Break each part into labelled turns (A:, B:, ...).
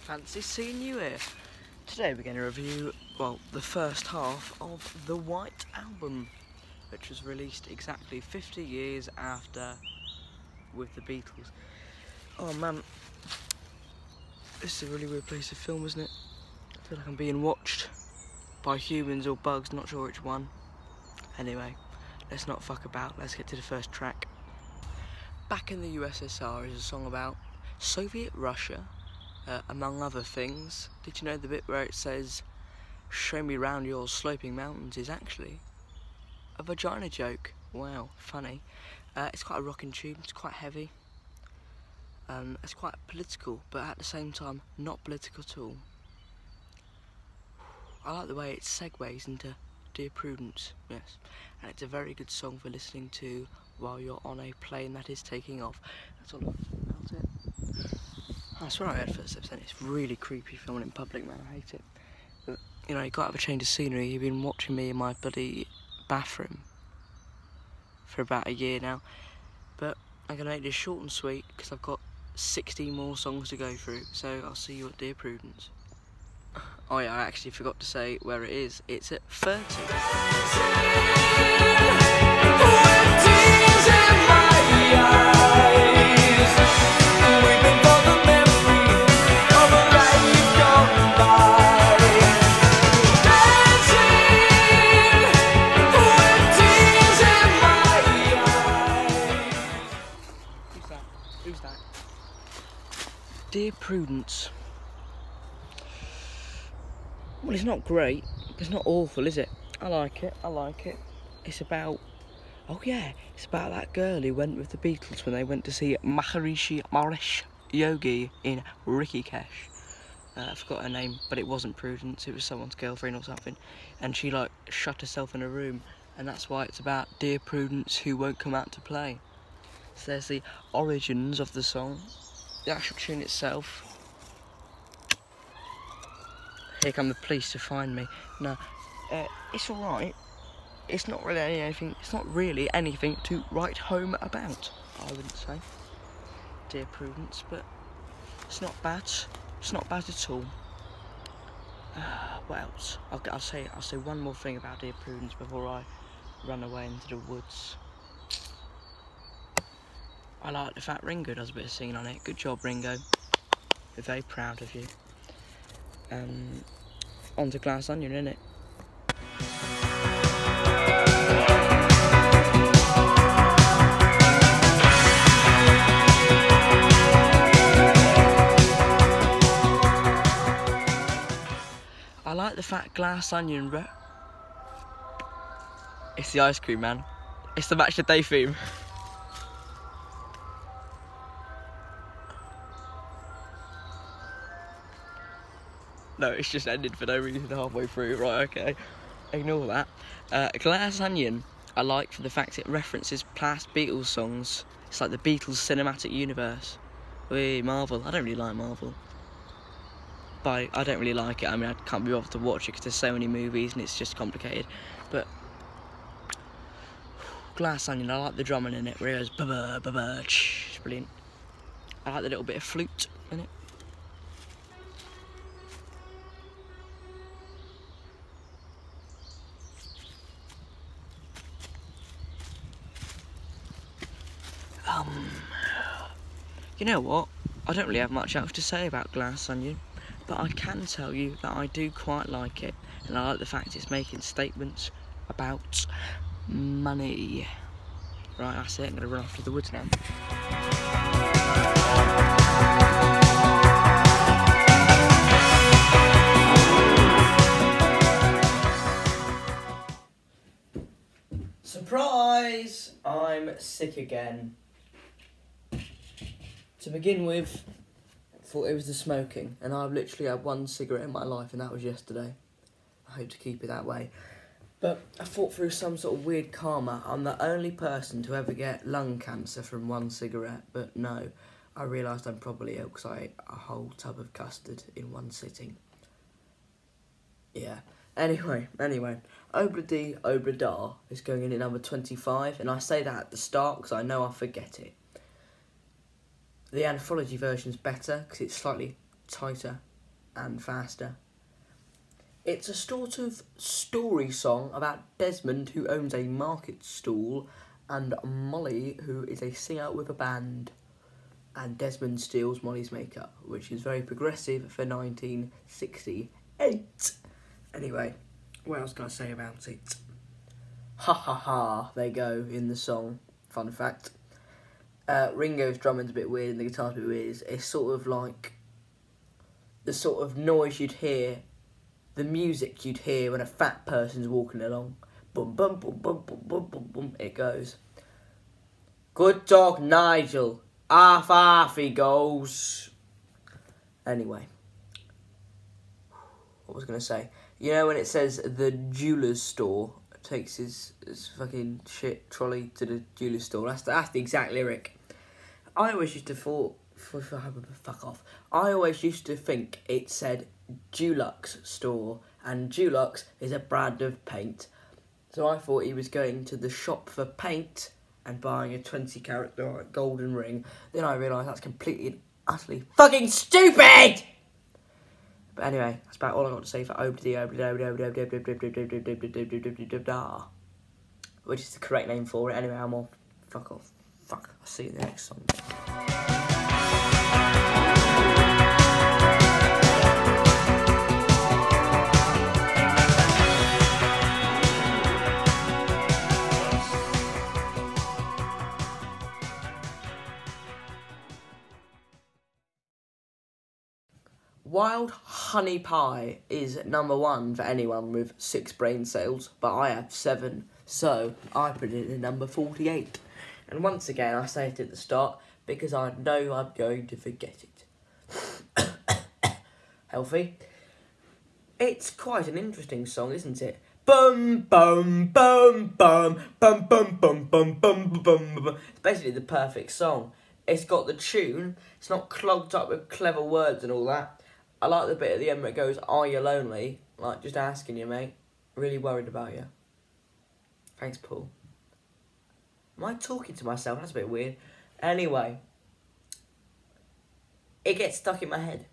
A: Fancy seeing you here. Today we're going to review, well, the first half of the White Album, which was released exactly 50 years after with the Beatles. Oh man, this is a really weird place to film, isn't it? I feel like I'm being watched by humans or bugs, not sure which one. Anyway, let's not fuck about, let's get to the first track. Back in the USSR is a song about Soviet Russia, among other things. Did you know the bit where it says, "Show me round your sloping mountains" is actually a vagina joke? Wow, funny. It's quite a rocking tune, it's quite heavy. It's quite political, but at the same time, not political at all. I like the way it segues into Dear Prudence, yes. And it's a very good song for listening to while you're on a plane that is taking off. That's all about it. I swear I heard footsteps then. It's really creepy filming in public, man. I hate it. But, you know, you gotta have a change of scenery. You've been watching me in my bloody bathroom for about a year now. But I'm gonna make this short and sweet because I've got 16 more songs to go through. So I'll see you at Dear Prudence. Oh yeah, I actually forgot to say where it is. It's at 30. Who's that? Dear Prudence. Well, it's not great, but it's not awful, is it? I like it, I like it. It's about, oh yeah, it's about that girl who went with the Beatles when they went to see Maharishi Mahesh Yogi in Rishikesh. I forgot her name, but it wasn't Prudence, it was someone's girlfriend or something. And she like shut herself in a room, and that's why it's about Dear Prudence who won't come out to play. So there's the origins of the song, the actual tune itself. Here come the police to find me. No, it's all right. It's not really anything. It's not really anything to write home about, I wouldn't say, Dear Prudence. But it's not bad. It's not bad at all. What else? I'll say one more thing about Dear Prudence before I run away into the woods. I like the fact Ringo does a bit of singing on it. Good job, Ringo. We're very proud of you. On to Glass Onion, innit? I like the fact Glass Onion... It's the ice cream, man. It's the Match of Day theme. No, it's just ended for no reason halfway through. Right, okay. Ignore that. Glass Onion, I like for the fact it references past Beatles songs. It's like the Beatles cinematic universe. Wee, Marvel. I don't really like Marvel. But I don't really like it. I mean, I can't be bothered to watch it because there's so many movies and it's just complicated. But Glass Onion, I like the drumming in it where it goes ba-ba, ba-ba, it's brilliant. I like the little bit of flute in it. You know what? I don't really have much else to say about Glass Onion, but I can tell you that I do quite like it, and I like the fact it's making statements about money. Right, that's it. I'm gonna run off to the woods now. Surprise! I'm sick again. To begin with, I thought it was the smoking, and I've literally had one cigarette in my life, and that was yesterday. I hope to keep it that way. But I thought through some sort of weird karma, I'm the only person to ever get lung cancer from one cigarette, but no, I realised I'm probably ill because I ate a whole tub of custard in one sitting. Yeah. Anyway, Obrador is going in at number 25, and I say that at the start because I know I'll forget it. The anthology version's better because it's slightly tighter and faster. It's a sort of story song about Desmond, who owns a market stall, and Molly, who is a singer with a band. And Desmond steals Molly's makeup, which is very progressive for 1968. Anyway, what else can I say about it? Ha ha ha, they go in the song. Fun fact. Ringo's drumming's a bit weird and the guitar's a bit weird. It's sort of like the sort of noise you'd hear, the music you'd hear when a fat person's walking along. Boom, boom, boom, boom, boom, boom, boom, boom. It goes. Good dog, Nigel. Half he goes. Anyway. What was I going to say? You know when it says the jeweller's store takes his fucking shit trolley to the jeweller's store? That's the exact lyric. I always used to fuck off. I always used to think it said Dulux store, and Dulux is a brand of paint. So I thought he was going to the shop for paint and buying a 20-carat golden ring. Then I realised that's completely and utterly fucking stupid! But anyway, that's about all I got to say for which is the correct name for it. Anyway, I'm off. Fuck off. Fuck. I'll see you in the next song. Wild Honey Pie is #1 for anyone with 6 brain cells, but I have 7, so I put it in number 48. And once again, I say it at the start because I know I'm going to forget it. Healthy. It's quite an interesting song, isn't it? Bum bum bum bum bum bum bum bum bum bum. It's basically the perfect song. It's got the tune. It's not clogged up with clever words and all that. I like the bit at the end where it goes, "Are you lonely?" Like, just asking you, mate. Really worried about you. Thanks, Paul. Am I talking to myself? That's a bit weird. Anyway. It gets stuck in my head.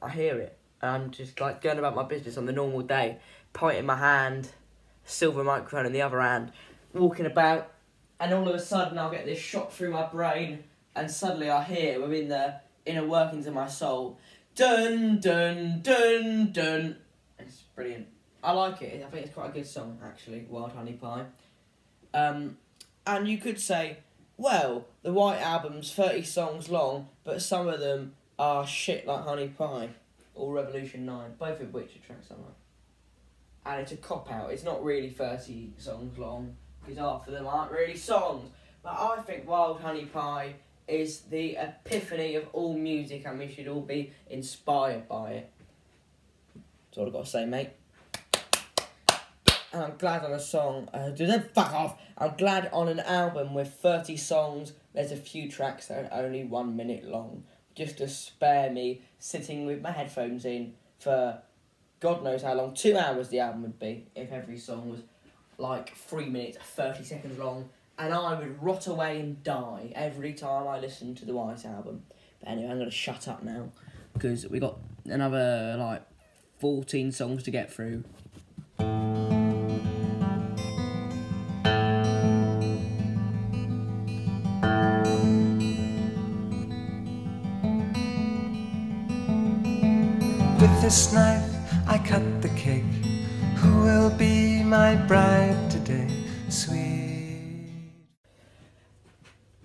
A: I hear it. And I'm just, like, going about my business on the normal day. Point in my hand. Silver microphone in the other hand. Walking about. And all of a sudden, I'll get this shot through my brain. And suddenly I hear, within the inner workings of my soul, dun, dun, dun, dun. It's brilliant. I like it. I think it's quite a good song, actually, Wild Honey Pie. And you could say, well, the White Album's 30 songs long, but some of them are shit like Honey Pie or Revolution 9, both of which are tracks I like. And it's a cop-out. It's not really 30 songs long, because half of them aren't really songs. But I think Wild Honey Pie is the epiphany of all music, and we should all be inspired by it. That's all I've got to say, mate. And I'm glad on a song... fuck off! I'm glad on an album with 30 songs, there's a few tracks that are only 1 minute long. Just to spare me sitting with my headphones in for God knows how long. 2 hours the album would be if every song was like 3 minutes, 30 seconds long. And I would rot away and die every time I listened to the White Album. But anyway, I'm going to shut up now, because we got another, like, 14 songs to get through.
B: With this knife I cut the cake. Who will be my bride today? Sweet.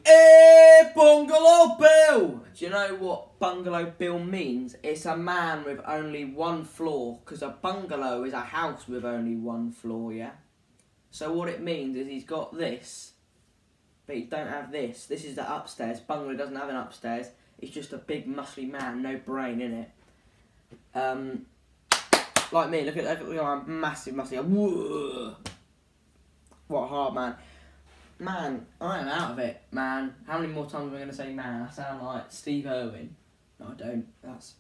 A: Hey, Bungalow Bill! Do you know what Bungalow Bill means? It's a man with only 1 floor, because a bungalow is a house with only 1 floor, yeah? So what it means is he's got this, but he don't have this. This is the upstairs. Bungalow doesn't have an upstairs. It's just a big muscly man, no brain in it. Like me, look at I'm massive, muscly. Whoa. What a hard man. Man, I am out of it, man. How many more times am I going to say man? I sound like Steve Irwin. No, I don't. That's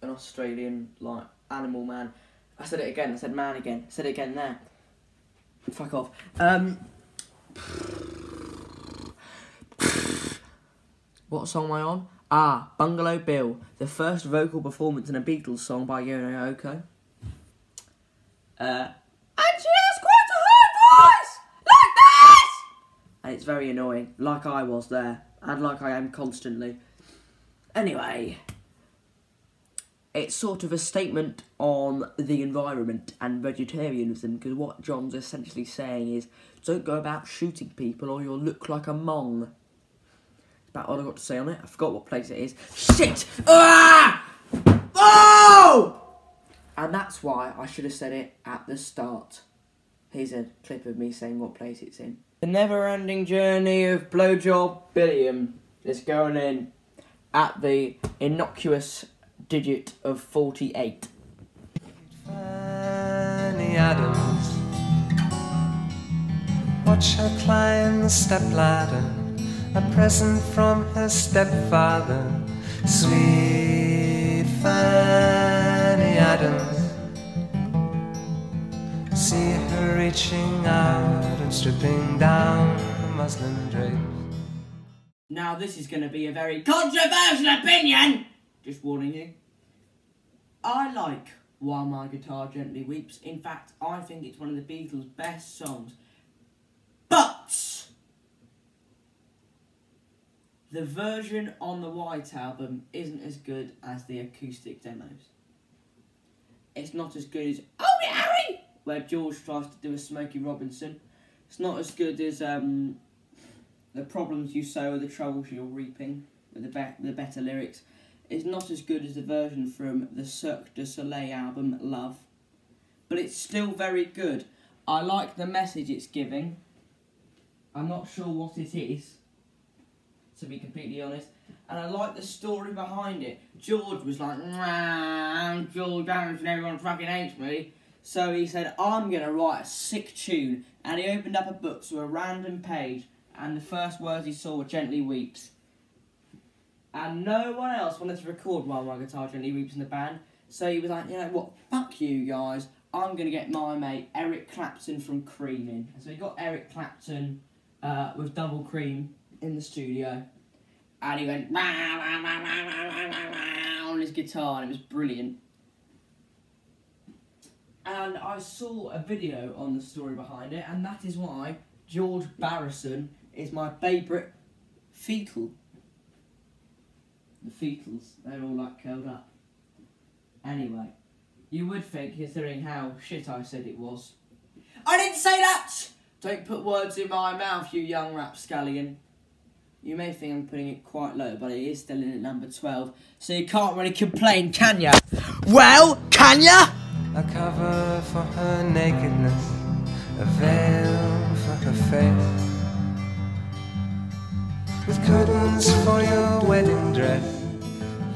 A: an Australian, like, animal man. I said it again. I said man again. I said it again there. Fuck off. What song am I on? Ah, Bungalow Bill, the first vocal performance in a Beatles song by Yoko Ono. And she has quite a high voice, like this! And it's very annoying, like I was there, and like I am constantly. Anyway, it's sort of a statement on the environment and vegetarianism, because what John's essentially saying is, don't go about shooting people or you'll look like a mong. That's about all I've got to say on it. I forgot what place it is. Shit! Ah! Oh! And that's why I should have said it at the start. Here's a clip of me saying what place it's in. The never-ending journey of Blowjob Billiam is going in at the innocuous digit of 48.
B: Fanny Adams, watch her climb the stepladder, a present from her stepfather. Sweet Fanny Adams, see her reaching out and stripping down the muslin drapes.
A: Now this is going to be a very controversial opinion, just warning you. I like While My Guitar Gently Weeps. In fact, I think it's one of the Beatles' best songs. But the version on the White Album isn't as good as the acoustic demos. It's not as good as Oh Yeah Harry, where George tries to do a Smokey Robinson. It's not as good as The Problems You Sow Are the Troubles You're Reaping, with the better lyrics. It's not as good as the version from the Cirque du Soleil album, Love. But it's still very good. I like the message it's giving. I'm not sure what it is, to be completely honest. And I like the story behind it. George was like, George Harrison, everyone fucking hates me. So he said, I'm going to write a sick tune. And he opened up a book to a random page. And the first words he saw were Gently Weeps. And no one else wanted to record While My Guitar Gently Weeps in the band. So he was like, you know what, fuck you guys. I'm going to get my mate Eric Clapton from Cream in. And so he got Eric Clapton with Double Cream in the studio. And he went on his guitar, and it was brilliant. And I saw a video on the story behind it, and that is why George Barrison is my favourite fetal. The fetals, they're all like curled up. Anyway, you would think, considering how shit I said it was. I didn't say that! Don't put words in my mouth, you young rapscallion. You may think I'm putting it quite low, but it is still in at number 12, so you can't really complain, can ya? Well, can ya?
B: A cover for her nakedness, a veil for her face, with curtains for your wedding dress.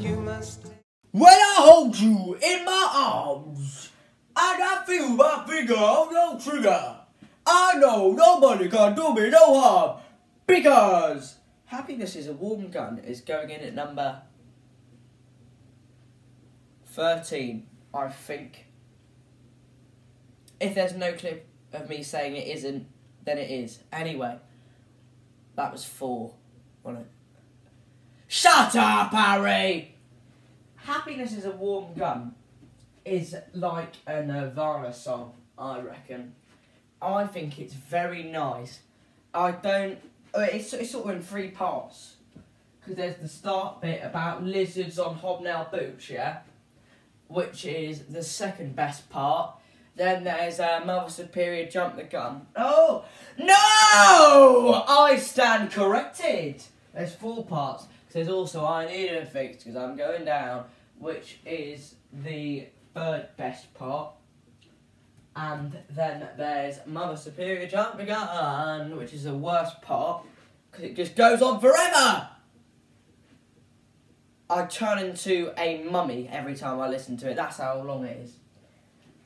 B: You must take.
A: When I hold you in my arms, and I feel my finger on your trigger, I know nobody can do me no harm, because Happiness Is a Warm Gun is going in at number 13, I think. If there's no clip of me saying it isn't, then it is. Anyway, that was 4, wasn't it? Shut up, Harry! Happiness Is a Warm Gun is like a Nirvana song, I reckon. I think it's very nice. It's sort of in 3 parts. Because there's the start bit about lizards on hobnail boots, yeah? Which is the second best part. Then there's Mother Superior Jump the Gun. Oh, no! I stand corrected. There's 4 parts. There's also I Need a Fix because I'm going down, which is the 3rd best part. And then there's Mother Superior Jump the Gun, which is the worst part because it just goes on forever. I turn into a mummy every time I listen to it. That's how long it is.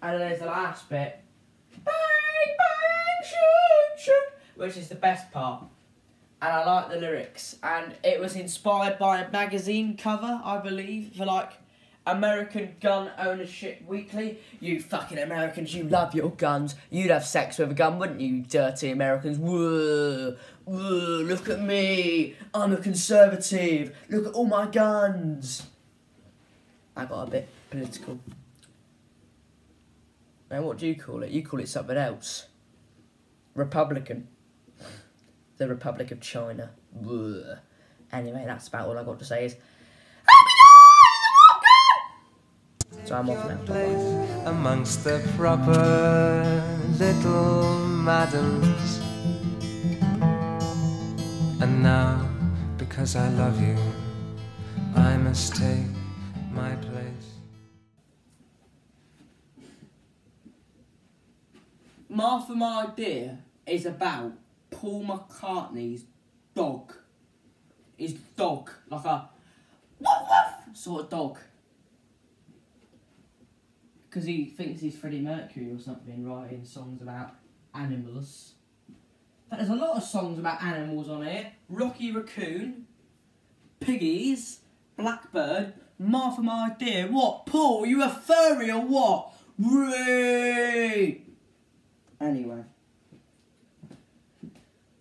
A: And then there's the last bit, bang, bang, shoot, shoot, which is the best part. And I like the lyrics. And it was inspired by a magazine cover, I believe, for like American Gun Ownership Weekly. You fucking Americans, you love your guns. You'd have sex with a gun, wouldn't you, dirty Americans? Whoa, whoa, look at me. I'm a conservative. Look at all my guns. I got a bit political. Now, what do you call it? You call it something else. Republican. The Republic of China. Whoa. Anyway, that's about all I got to say is... So I'm off now.
B: Place amongst the proper little madams. And now, because I love you, I must take my place.
A: Martha My Dear is about Paul McCartney's dog. His dog, like a woof woof sort of dog. Because he thinks he's Freddie Mercury or something, writing songs about animals. But there's a lot of songs about animals on here. Rocky Raccoon, Piggies, Blackbird, Martha My Dear. What, Paul, you a furry or what? Whee! Anyway.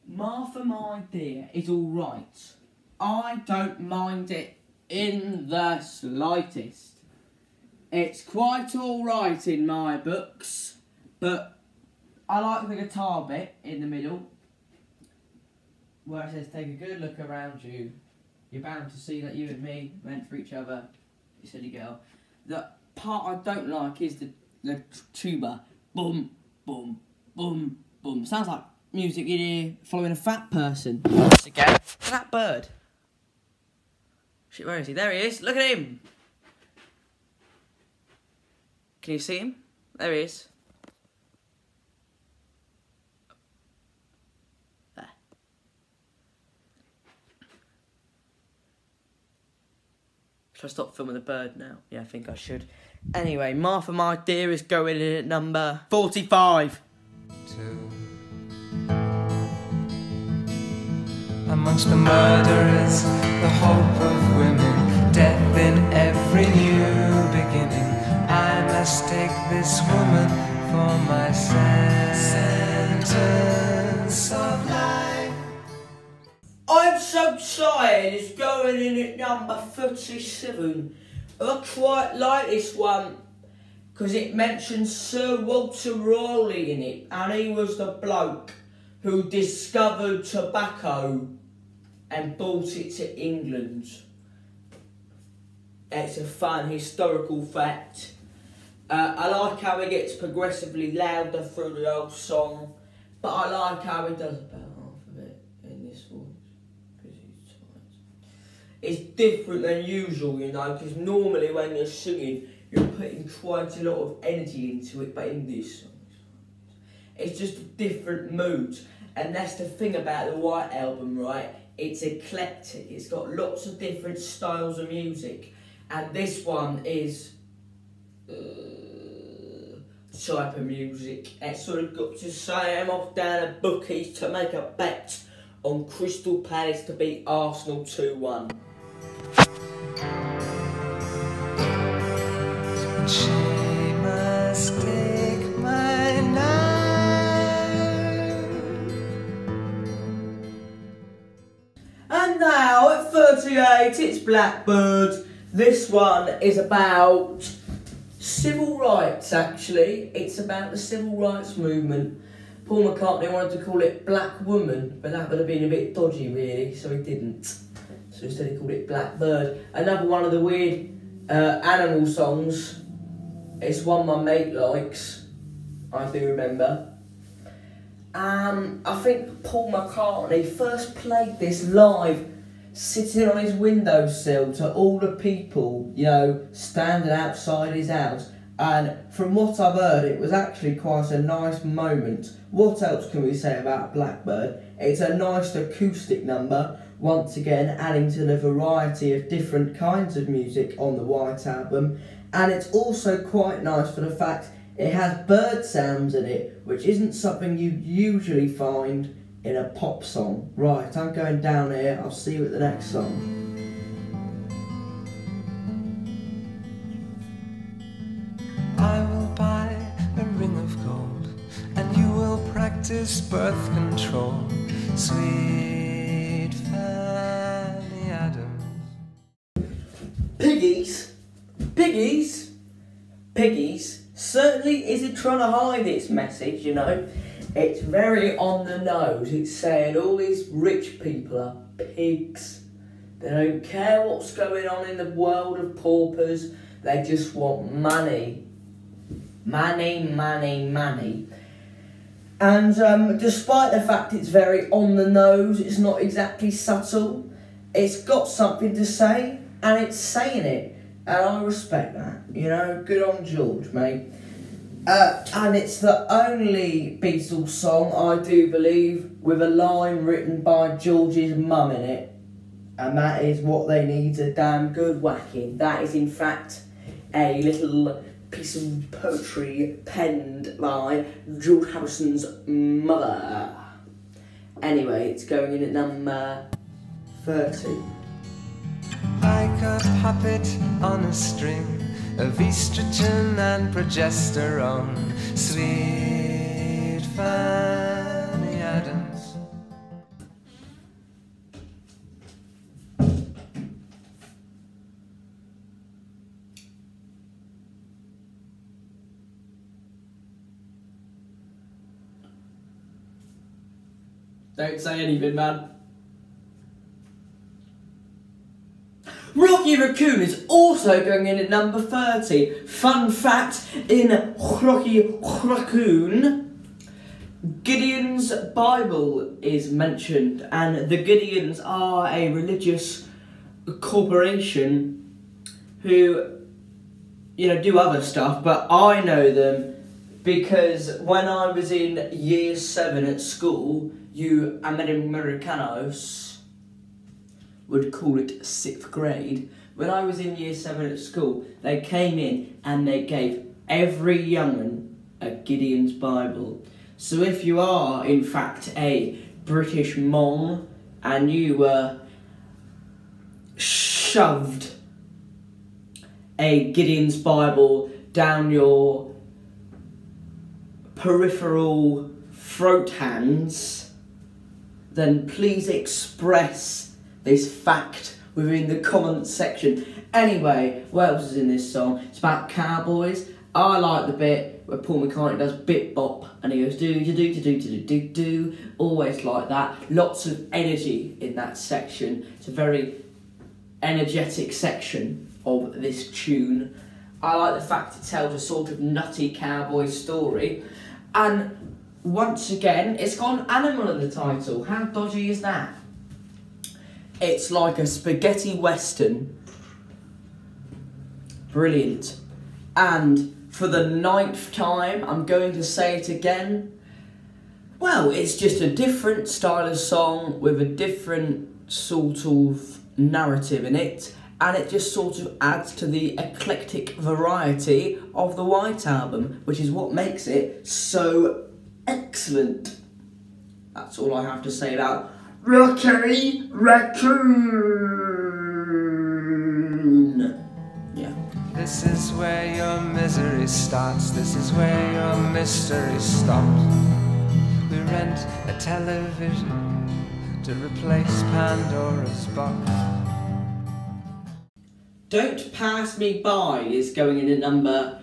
A: Martha My Dear is alright. I don't mind it in the slightest. It's quite alright in my books, but I like the guitar bit in the middle, where it says, take a good look around you. You're bound to see that you and me meant for each other, you silly girl. The part I don't like is the tuba. Boom, boom, boom, boom. Sounds like music you'd hear following a fat person. Once again, that bird. Shit, where is he? There he is. Look at him. Can you see him? There he is. There. Should I stop filming the bird now? Yeah, I think I should. Anyway, Martha My Dear is going in at number 45.
B: Amongst the murderers, the hope of women, death in every new beginning. I must take this woman for my sentence of life.
A: I'm So Tired is going in at number 37. I quite like this one because it mentions Sir Walter Raleigh in it, and he was the bloke who discovered tobacco and brought it to England. It's a fun historical fact. I like how it gets progressively louder through the whole song, but I like how he does about half of it in this voice, because he's tired. It's different than usual, you know, because normally when you're singing, you're putting quite a lot of energy into it, but in this song, it's just a different mood. And that's the thing about the White Album, right? It's eclectic, it's got lots of different styles of music, and this one is type of music. It's sort of got to say I'm off down at bookies to make a bet on Crystal Palace to beat Arsenal 2-1.
B: She must take my knife.
A: And now at 38 it's Blackbird. This one is about civil rights, actually. It's about the civil rights movement. Paul McCartney wanted to call it Black Woman, but that would have been a bit dodgy, really, so he didn't. So instead he called it Blackbird. Another one of the weird animal songs. It's one my mate likes, I do remember. I think Paul McCartney first played this live, sitting on his windowsill to all the people, you know, standing outside his house. And from what I've heard, it was actually quite a nice moment. What else can we say about Blackbird? It's a nice acoustic number, once again adding to the variety of different kinds of music on the White Album. And it's also quite nice for the fact it has bird sounds in it, which isn't something you usually find in a pop song. Right, I'm going down here. I'll see you at the next song.
B: birth control. Sweet Fanny Adams.
C: Piggies? Piggies? Piggies certainly isn't trying to hide its message, you know. It's very on the nose. It's saying all these rich people are pigs. They don't care what's going on in the world of paupers. They just want money. Money, money, money. And despite the fact it's very on the nose, it's not exactly subtle. It's got something to say, and it's saying it. And I respect that, you know. Good on George, mate. And it's the only Beatles song, I do believe, with a line written by George's mum in it. And that is what they need, a damn good whacking. That is, in fact, a little piece of poetry penned by George Harrison's mother. Anyway, it's going in at number 30.
B: Like a puppet on a string of estrogen and progesterone. Sweet Fanny Adams.
C: Don't say anything, man. Rocky Raccoon is also going in at number 30. Fun fact, in Rocky Raccoon, Gideon's Bible is mentioned, and the Gideons are a religious corporation who, you know, do other stuff, but I know them because when I was in year 7 at school, you Americanos would call it 6th grade. When I was in year 7 at school, they came in and they gave every young'un a Gideon's Bible. So if you are, in fact, a British mom and you were shoved a Gideon's Bible down your peripheral throat hands, then please express this fact within the comments section. Anyway, what else is in this song? It's about cowboys. I like the bit where Paul McCartney does bit bop and he goes do do do do do do do. Always like that. Lots of energy in that section. It's a very energetic section of this tune. I like the fact it tells a sort of nutty cowboy story, and once again it's got an animal in the title. How dodgy is that? It's like a spaghetti western. Brilliant. And for the 9th time, I'm going to say it again. Well, it's just a different style of song with a different sort of narrative in it, and it just sort of adds to the eclectic variety of the White Album, which is what makes it so excellent. That's all I have to say about Rocky Raccoon. Yeah.
B: This is where your misery starts. This is where your mystery stops. We rent a television to replace Pandora's box.
C: Don't Pass Me By is going in at number...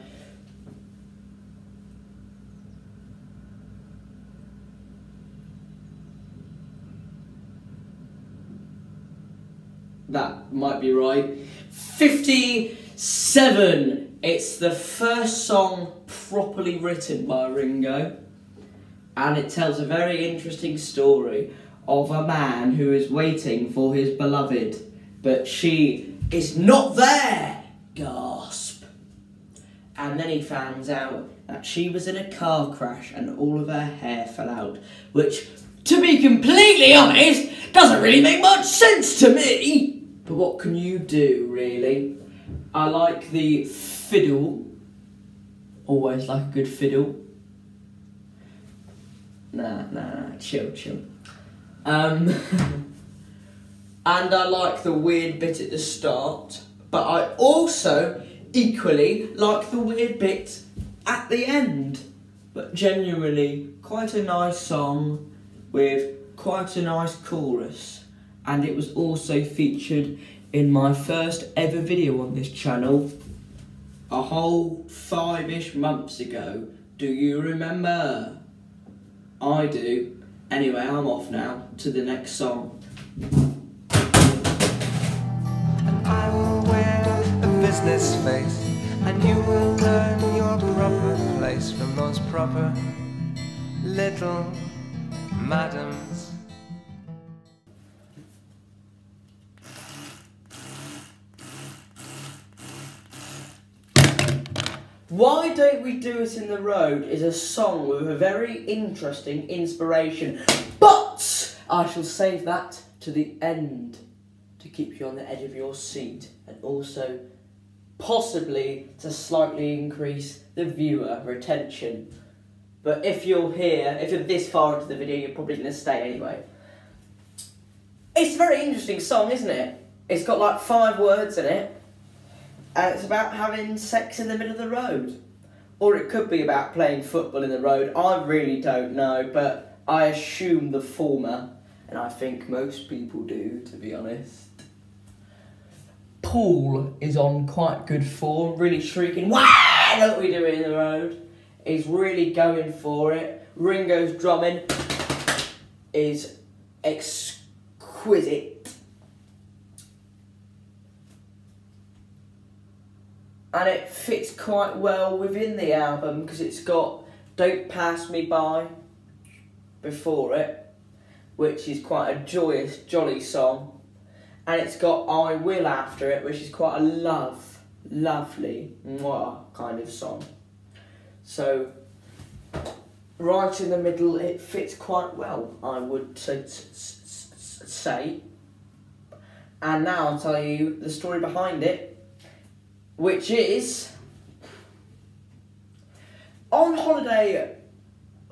C: That might be right. 57. It's the first song properly written by Ringo, and it tells a very interesting story of a man who is waiting for his beloved, but she is not there. Gasp. And then he finds out that she was in a car crash and all of her hair fell out, which, to be completely honest, doesn't really make much sense to me. But what can you do, really? I like the fiddle. Always like a good fiddle. Nah, chill. And I like the weird bit at the start, but I also equally like the weird bit at the end. but genuinely quite a nice song with quite a nice chorus, and it was also featured in my first ever video on this channel a whole 5-ish months ago. Do you remember? I do. Anyway, I'm off now to the next song.
B: And I will wear a business face, and you will learn your proper place from those proper little madams.
C: Why Don't We Do It in the Road is a song with a very interesting inspiration, but I shall save that to the end to keep you on the edge of your seat, and also possibly to slightly increase the viewer retention. But if you're here, if you're this far into the video, you're probably going to stay anyway. It's a very interesting song, isn't it? It's got like 5 words in it. And it's about having sex in the middle of the road. Or it could be about playing football in the road. I really don't know, but I assume the former. And I think most people do, to be honest. Paul is on quite good form, really shrieking, "Why don't we do it in the road?" He's really going for it. Ringo's drumming is exquisite. And it fits quite well within the album because it's got Don't Pass Me By before it, which is quite a joyous, jolly song. And it's got I Will after it, which is quite a lovely, mwah kind of song. So, right in the middle, it fits quite well, I would say. And now I'll tell you the story behind it, which is, on holiday,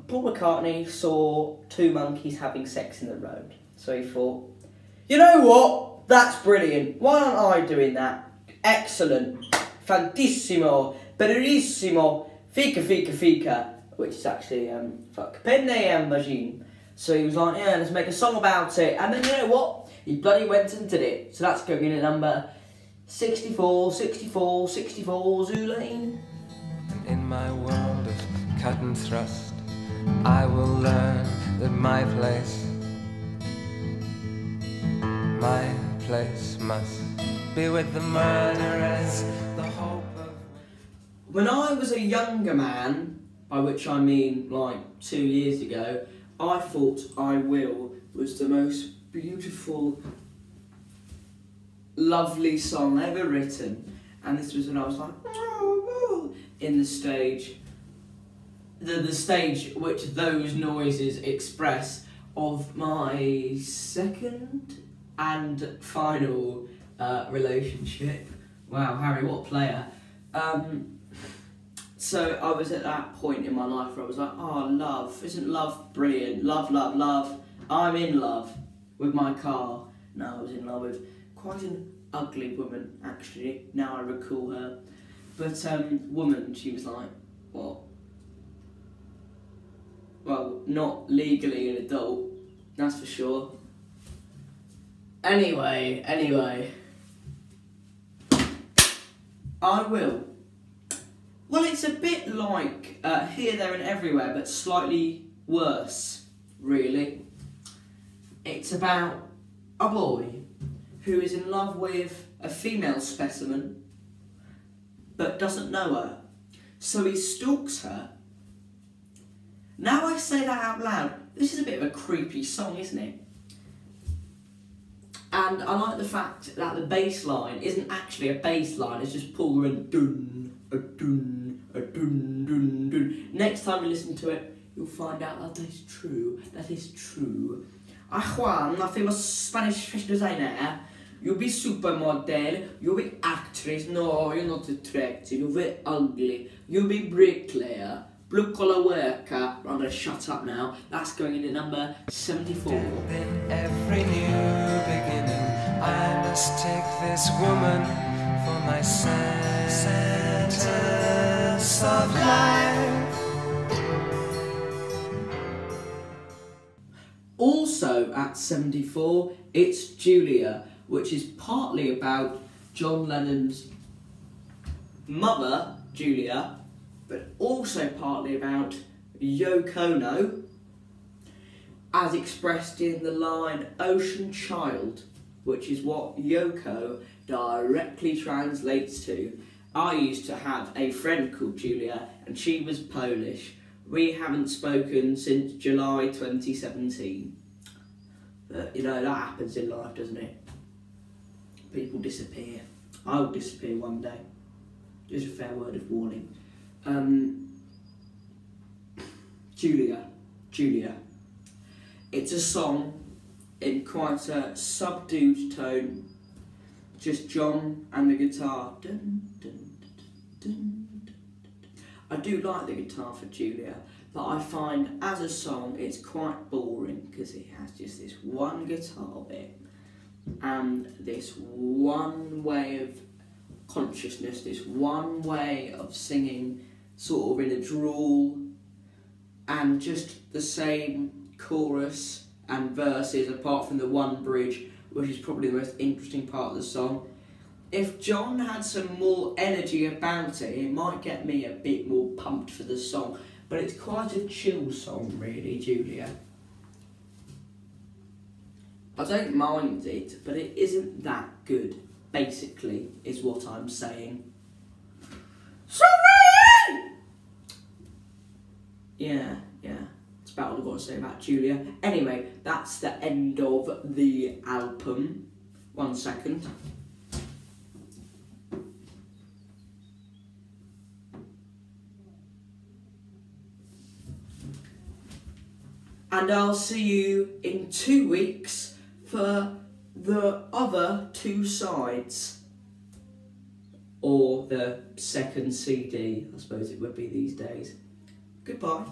C: Paul McCartney saw 2 monkeys having sex in the road. So he thought, you know what, that's brilliant, why aren't I doing that? Excellent, fantissimo, bellissimo, fica fica fica, which is actually, fuck, penne and vagine. So he was like, yeah, let's make a song about it. And then you know what, he bloody went and did it. So that's going in at number 64, 64, 64, Zulane.
B: In my world of cut and thrust, I will learn that my place must be with the murderers, the hope of...
C: When I was a younger man, by which I mean like 2 years ago, I thought I Will was the most beautiful, lovely song ever written, and this was when I was like, oh, in the stage, the stage which those noises express of my second and final relationship. Wow, Harry, what a player. So I was at that point in my life where I was like, oh, love, isn't love brilliant? Love, love, love. I'm in love with my car. No, I was in love with quite an ugly woman, actually, now I recall her. But, woman, she was like, what? Well, not legally an adult, that's for sure. Anyway. I Will. Well, it's a bit like Here, There and Everywhere, but slightly worse, really. It's about a boy who is in love with a female specimen, but doesn't know her. So he stalks her. Now I say that out loud, this is a bit of a creepy song, isn't it? And I like the fact that the bass line isn't actually a bass line, it's just Paul going dun, a dun, a dun, dun, dun. Next time you listen to it, you'll find out that is true. That is true. Juan, a famous Spanish fashion designer, you'll be supermodel, you'll be actress, no, you're not attractive, you're very ugly, you'll be bricklayer, blue collar worker. I'm gonna shut up now. That's going in at number 74.
B: In every new beginning, I must take this woman for my center of life.
C: at 74, it's Julia, which is partly about John Lennon's mother, Julia, but also partly about Yoko Ono, as expressed in the line Ocean Child, which is what Yoko directly translates to. I used to have a friend called Julia, and she was Polish. We haven't spoken since July 2017. But, you know, that happens in life, doesn't it? People disappear. I will disappear one day. Just a fair word of warning. Julia. It's a song in quite a subdued tone. Just John and the guitar. Dun, dun, dun, dun, dun. I do like the guitar for Julia, but I find as a song it's quite boring because it has just this one guitar bit and this one way of consciousness, this one way of singing sort of in a drawl, and just the same chorus and verses apart from the one bridge, which is probably the most interesting part of the song. If John had some more energy about it, it might get me a bit more pumped for the song, but it's quite a chill song really, Julia. I don't mind it, but it isn't that good, basically, is what I'm saying. Sorry! Yeah. That's about all I've got to say about Julia. Anyway, that's the end of the album. 1 second. And I'll see you in 2 weeks for the other 2 sides. Or the second CD, I suppose it would be these days. Goodbye.